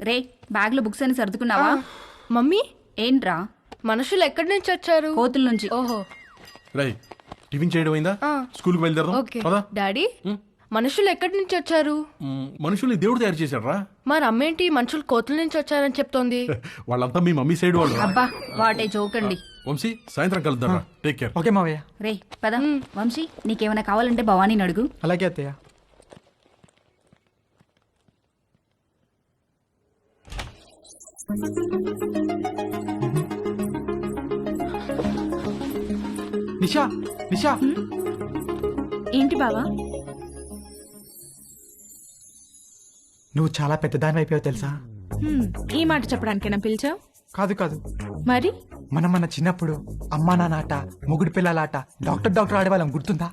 రే bag లో books అని సర్దుకున్నావా? Mummy ఏంట్రా? మనుషులు ఎక్కడి నుంచి వచ్చారు? కోతుల నుంచి. ఓహో రై టిఫిన్ చేయడం అయిందా? స్కూల్కి బయలుదేరదాం. ఓకే పదా. డాడీ మనుషులు ఎక్కడి నుంచి వచ్చారు? మనుషుల్ని దేవుడు తయారు చేశాడు రా. మరి అమ్మేంటి మనుషులు కోతుల నుంచి వచ్చారని చెప్తోంది? వాళ్ళంతా మీ మమ్మీ సైడ్ వాళ్ళు. అబ్బా వాటే జోకండి. వంశీ సాయంత్రం కలుద్దాం. Take care. ఓకే మావయ్య. రే పద. వంశీ నీకేమైనా కావాలంటే భవానీని అడుగు. అలాగే అత్తయ్య. నిషా నిషా ఏంటి బావా? నువ్వు చాలా పెద్దదాని అయిపోయావు తెలుసా? ఈ మాట చెప్పడానికైనా పిలిచావు? కాదు కాదు, మరి మనం మన చిన్నప్పుడు అమ్మా నాన్న ఆట, మొగుడు పిల్లలాట, డాక్టర్ ఆడేవాళ్ళం, గుర్తుందా?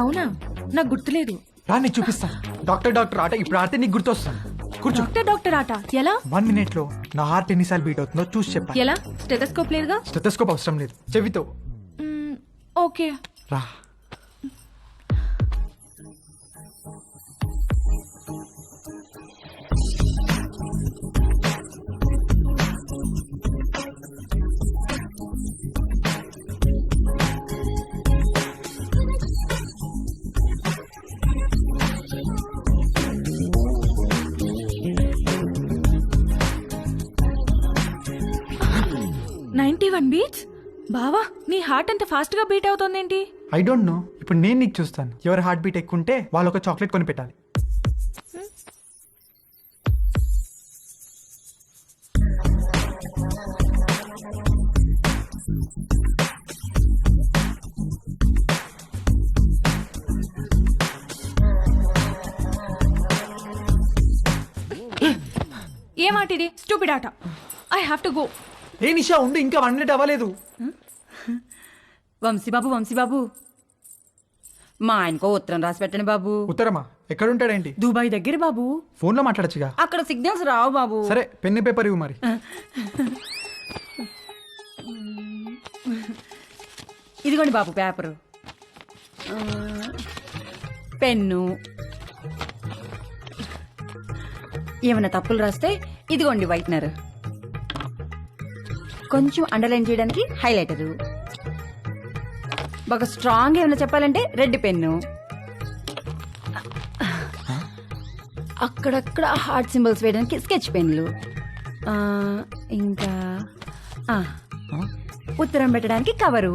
అవునా, నాకు గుర్తులేదు. రా నీకు చూపిస్తా. డాక్టర్ ఆట ఇప్పుడు ఆడితే నీకు గుర్తొస్తాను. కూర్చో. డాక్టర్ ఆట ఎలా? 1 minute లో నా హార్ట్ ఎన్నిసార్లు బీట్ అవుతుందో చూసి చెప్పాలి. ఎలా? స్టెథోస్కోప్ లేదుగా? స్టెథోస్కోప్ అవసరం లేదు, చెవితో. ఓకే రా. బీట్స్. బావా నీ హార్ట్ అంత ఫాస్ట్ గా బీట్ అవుతోందేంటి? I don't know. ఇప్పుడు నేను నీకు చూస్తాను. ఎవరి హార్ట్ బీట్ ఎక్కువ ఉంటే వాళ్ళు ఒక చాక్లెట్ కొని పెట్టాలి. ఏ మాట ఇది? స్టూపిడ్ ఆట. I have to go. ఏ నిషా ఉండు, ఇంకా 1 minute అవ్వలేదు. వంశీబాబు మా ఆయనకో ఉత్తరం రాసి పెట్టండి బాబు. ఉత్తరమా? ఎక్కడుంటాడేంటి? దుబాయ్ దగ్గర బాబు. ఫోన్ లో మాట్లాడచ్చుగా. అక్కడ సిగ్నల్స్ రావు బాబు. సరే పెన్ను పేపర్ ఇవ్వు మరి. ఇదిగోండి బాబు పేపరు, పెన్ను. ఏమైనా తప్పులు రాస్తే ఇదిగోండి వైట్నర్, కొంచెం అండర్లైన్ చేయడానికి హైలైటరు, బాగా స్ట్రాంగ్ ఏమైనా చెప్పాలంటే రెడ్ పెన్ను, అక్కడక్కడ హార్ట్ సింబల్స్ వేయడానికి స్కెచ్ పెన్లు, ఇంకా ఉత్తరం పెట్టడానికి కవరు,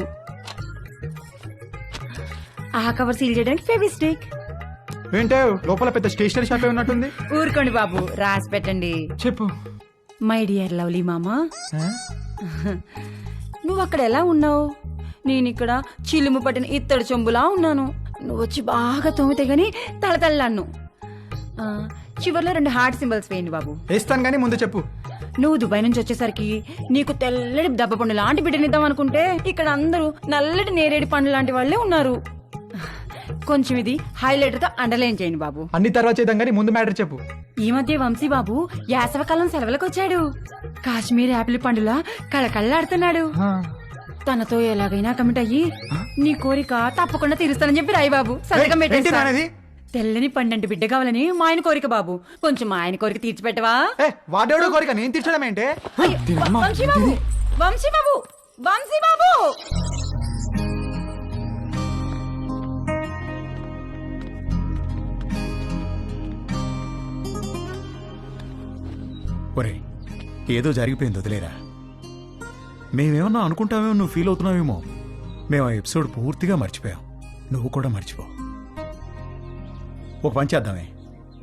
ఆ కవర్ సీల్ చేయడానికి ఫెవిస్టిక్. ఏంటో లోపల పెద్ద స్టేషనరీ షాప్ ఉన్నట్టుంది. ఊరుకోండి బాబు, రాసి పెట్టండి. చెప్పు. మై డియర్ లవ్లీ మామా, నువ్వు అక్కడ ఎలా ఉన్నావు? నేను ఇక్కడ చిలుము పట్టిన ఇత్తడి చెంబులా ఉన్నాను. నువ్వు వచ్చి బాగా తోమితే గాని తలతల్లాను. చివర్లో 2 హార్ట్ సింబల్స్ వేయండి బాబు. వేస్తాను కానీ ముందు చెప్పు. నువ్వు దుబాయ్ నుంచి వచ్చేసరికి నీకు తెల్లటి దెబ్బ పండు లాంటి బిడ్డనిద్దాం అనుకుంటే ఇక్కడ అందరూ నల్లటి నేరేడి పండు లాంటి వాళ్ళే ఉన్నారు. కొంచెం ఇది హైలైటర్ తో అండర్లైన్ చేయండి బాబు. అన్ని తర్వాత చేద్దాం కానీ ముందు మ్యాటర్ చెప్పు. ఈ మధ్య వంశీ బాబు యాసవకాలం సెలవులకు వచ్చాడు. కాశ్మీర్ యాపిల్ పండులా కళకళ్ళాడుతున్నాడు. తనతో ఎలాగైనా కమిట్ అయ్యి నీ కోరిక తప్పకుండా తీరుస్తానని చెప్పి రాయి బాబు. సంతకం పెట్టేస్తా. తెల్లని పండంటి బిడ్డ కావాలని మా ఆయన కోరిక బాబు. కొంచెం మా ఆయన కోరిక తీర్చిపెట్టవా? వాడేవాడో కోరిక నేను తీర్చడం ఏంటే? వంశీ బాబు ఒరే, ఏదో జరిగిపోయింది, వదిలేరా. మేమేమన్నా అనుకుంటామేమో, నువ్వు ఫీల్ అవుతున్నావేమో. మేము ఆ ఎపిసోడ్ పూర్తిగా మర్చిపోయాం. నువ్వు కూడా మర్చిపో. ఒక పని చేద్దామే,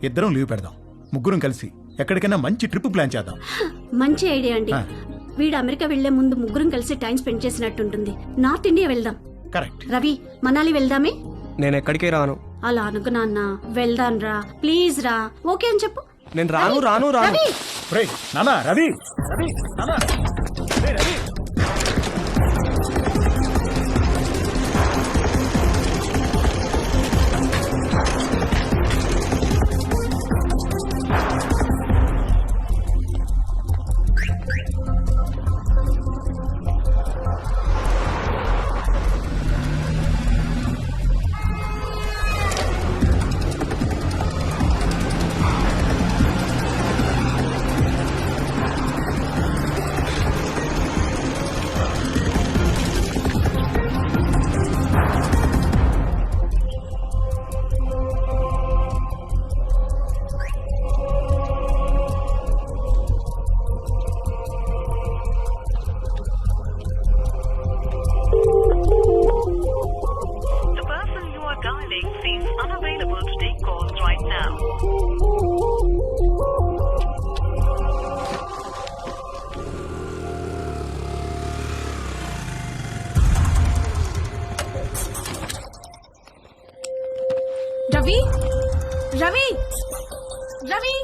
ఇద్దరం లీవ్ పెడదాం, ముగ్గురం కలిసి ఎక్కడికైనా మంచి ట్రిప్ ప్లాన్ చేద్దాం. మంచి ఐడియా అండి. వీడు అమెరికా వెళ్లే ముందు ముగ్గురం కలిసి టైం స్పెండ్ చేసినట్టుంటుంది. నార్త్ ఇండియా వెళ్దాం. కరెక్ట్. రవి, మనాలి వెళ్దామే. నేను ఎక్కడికి రాను. అలా అనుకు నాన్న. వెళ్దాం రా, ప్లీజ్ రా. ఓకే అని చెప్పు. నేను రాను. రేయ్ నాన్న, రవి నాన్న. Ravi calling seems unavailable to take calls right now. Ravi Ravi Ravi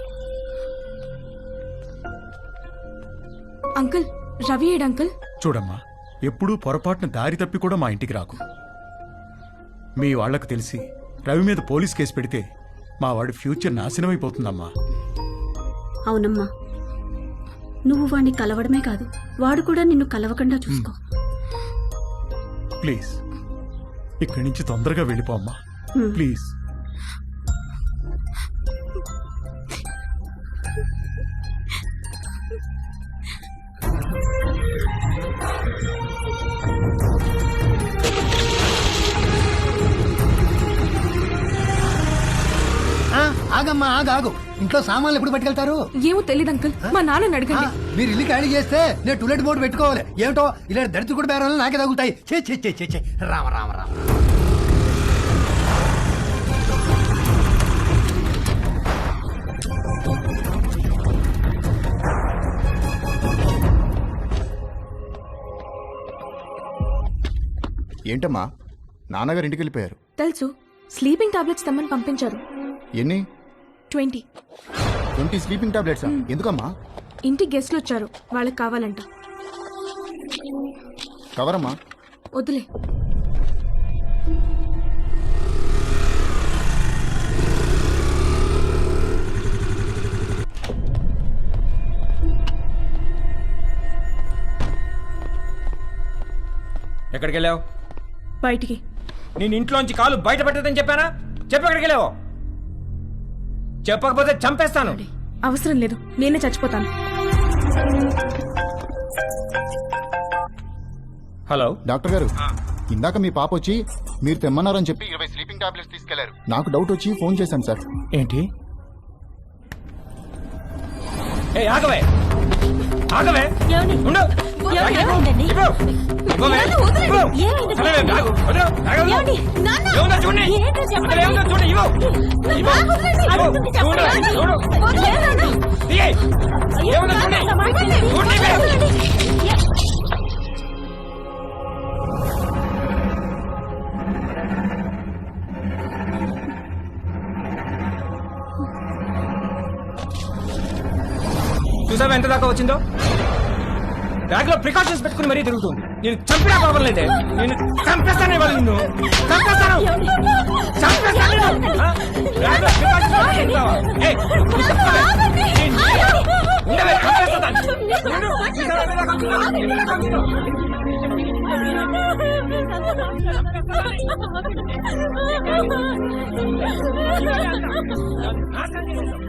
uncle Ravi ఏడు అంకుల్ చూడమ్మా ఎప్పుడూ పొరపాటున దారి తప్పి కూడా మా ఇంటికి రాకు. మీ వాళ్లకు తెలిసి రవి మీద పోలీస్ కేసు పెడితే మా వాడి ఫ్యూచర్ నాశనమైపోతుందమ్మా. అవునమ్మా, నువ్వు వాణ్ణి కలవడమే కాదు, వాడు కూడా నిన్ను కలవకుండా చూసుకో. ప్లీజ్ ఇక్కడి నుంచి తొందరగా వెళ్ళిపో అమ్మా, ప్లీజ్. ఆగమ్మా ఆగాగు, ఇంట్లో సామాన్లు ఎప్పుడు పట్టుకెళ్తారు? ఏమో తెలియదు అంకుల్, మా నాన్నని అడగండి. మీరు ఇల్లు ఖాళీ చేస్తే నేను టూలెట్ బోర్డు పెట్టుకోవాలి. ఏమిటో ఇలా దరిద్ర కూడా బేరాలు నాకే తగులుతాయి. చే చే చే చే చే. రామ రామ రామ. ఏంటమ్మా నాన్నగారు ఇంటికి వెళ్ళిపోయారు? తెలుసు, స్లీపింగ్ టాబ్లెట్స్ తెమ్మని పంపించారు. ఎన్ని? 20. 20 స్లీపింగ్ టాబ్లెట్స్ ఎందుకమ్మా? ఇంటికి గెస్ట్లు వచ్చారు, వాళ్ళకి కావాలంట. కవరమ్మా. వద్దులే. ఎక్కడికి వెళ్ళావు? బయటికి. నేను ఇంట్లోంచి కాలు బయట పెట్టదని చెప్పానా? చెప్పు ఎక్కడికి వెళ్ళావు? చెప్పకపోతే చంపేస్తాను. అవసరం లేదు, నేనే చచ్చిపోతాను. హలో డాక్టర్ గారు, ఇందాక మీ పాప వచ్చి మీరు తెమ్మన్నారని చెప్పి 20 స్లీపింగ్ టాబ్లెట్స్ తీసుకెళ్లారు. నాకు డౌట్ వచ్చి ఫోన్ చేశాను సార్. ఏంటి? ఏ ఆగవే ఆగవే ఉండు. ఏమైందండి? ఇవ్వు. ఇవ్వవే. ఇవ్వు. అలవే, ఆగు. వదలు. ఆగవు. ఏముందో చూడండి. అందులో ఏముందో చూడండి. ఇవ్వు. ఇవ్వు. ఇవ్వు. చూడు. తీయ్. ఏముందో చూడండి. చూడండి. చూసావా ఎంత దాకా వచ్చిందో? బ్యాగ్ లో ప్రికాషన్స్ పెట్టుకుని మరీ తిరుగుతుంది. నేను చంపినా పర్వాలేదే, నేను చంపేస్తాను. ఇవాళ నిన్ను చంపేస్తాను. చంపేస్తాను. ఆ? బ్యాగ్ లో precautions పెట్టుకుని తిరుగుతావా? ఏయ్, నువ్వు చంపవే. ఉండవే, చంపేస్తాను. ఉండు. చూసావా ఎంత దాకా వచ్చిందో? ఎంత దాకా వచ్చిందో? నాశనం చేసేస్తావు.